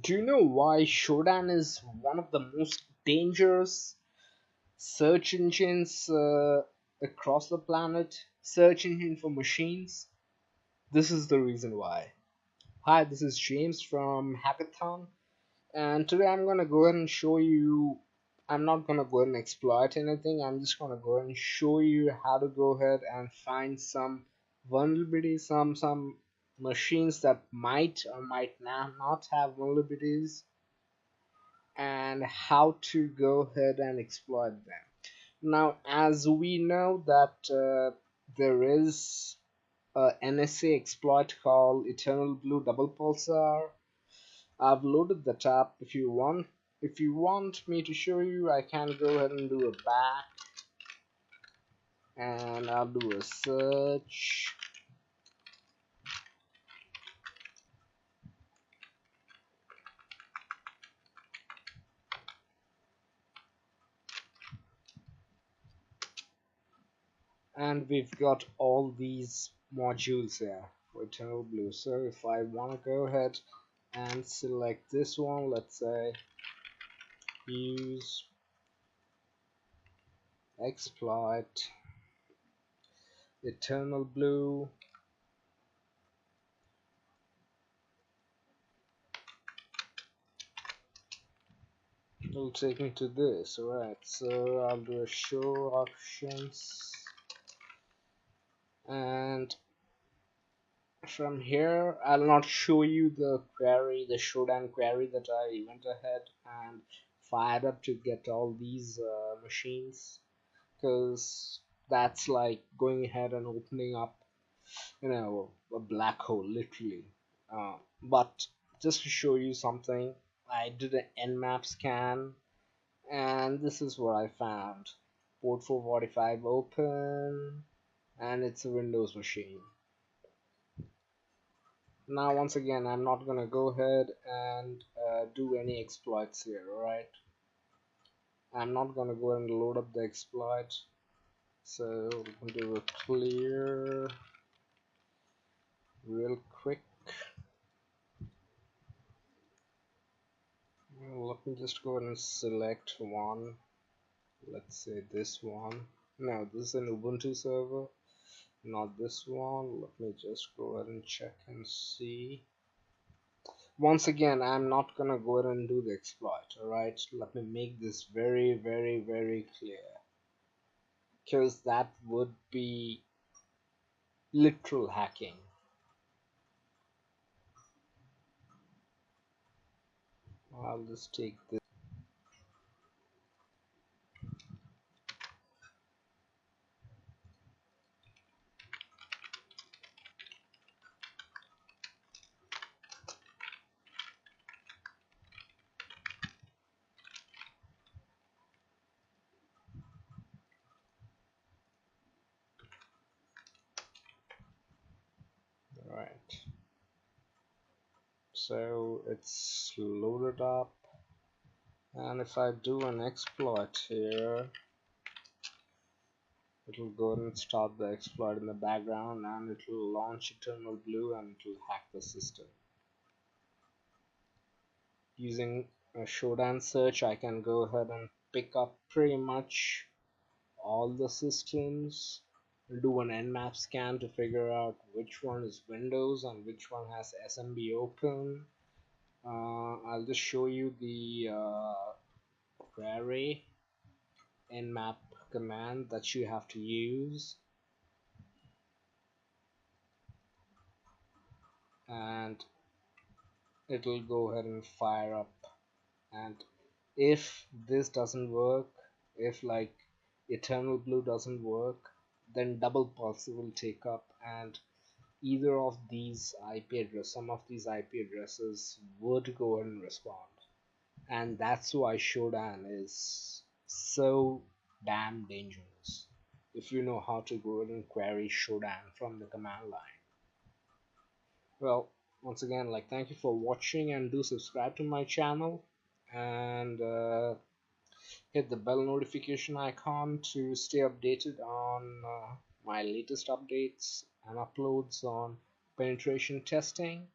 Do you know why Shodan is one of the most dangerous search engines across the planet? Search engine for machines? This is the reason why. Hi, this is James from HACK-ATHON, and today I'm gonna go ahead and show you. I'm not gonna go ahead and exploit anything, I'm just gonna go ahead and show you how to go ahead and find some vulnerabilities, some machines that might or might not have vulnerabilities, and how to go ahead and exploit them. Now, as we know that there is a NSA exploit called Eternalblue double pulsar. I've loaded that up. If you want me to show you, I can go ahead and do a back, and I'll do a search. And we've got all these modules here for Eternalblue. So if I want to go ahead and select this one, let's say use exploit Eternalblue, it'll take me to this. Alright, so I'll do a show options, and from here I'll not show you the query, the Shodan query that I went ahead and fired up to get all these machines, because that's like going ahead and opening up, a black hole literally. But just to show you something, I did an nmap scan, and this is what I found. Port 445 open, and it's a Windows machine. Now once again, I'm not gonna go ahead and do any exploits here. Alright, I'm not gonna go and load up the exploit, so we'll do a clear real quick. Let me just go ahead and select one. Let's say this one. No, this is an Ubuntu server, not this one. Let me just go ahead and check and see. Once again, I'm not gonna go ahead and do the exploit. Alright, let me make this very, very, very clear, because that would be literal hacking. I'll just take this. Alright, so it's loaded up, and if I do an exploit here, it'll go ahead and start the exploit in the background, and it'll launch Eternalblue, and it'll hack the system. Using a Shodan search, I can go ahead and pick up pretty much all the systems, do an nmap scan to figure out which one is Windows and which one has SMB open. I'll just show you the query nmap command that you have to use, and it'll go ahead and fire up. And if this doesn't work, if like Eternalblue doesn't work, then double pulse will take up, and either of these IP address, some of these IP addresses would go ahead and respond. And that's why Shodan is so damn dangerous, if you know how to go ahead and query Shodan from the command line. Well, once again, like, thank you for watching, and do subscribe to my channel, and hit the bell notification icon to stay updated on my latest updates and uploads on penetration testing.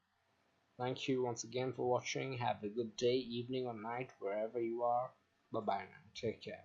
Thank you once again for watching. Have a good day, evening, or night, wherever you are. Bye bye now. Take care.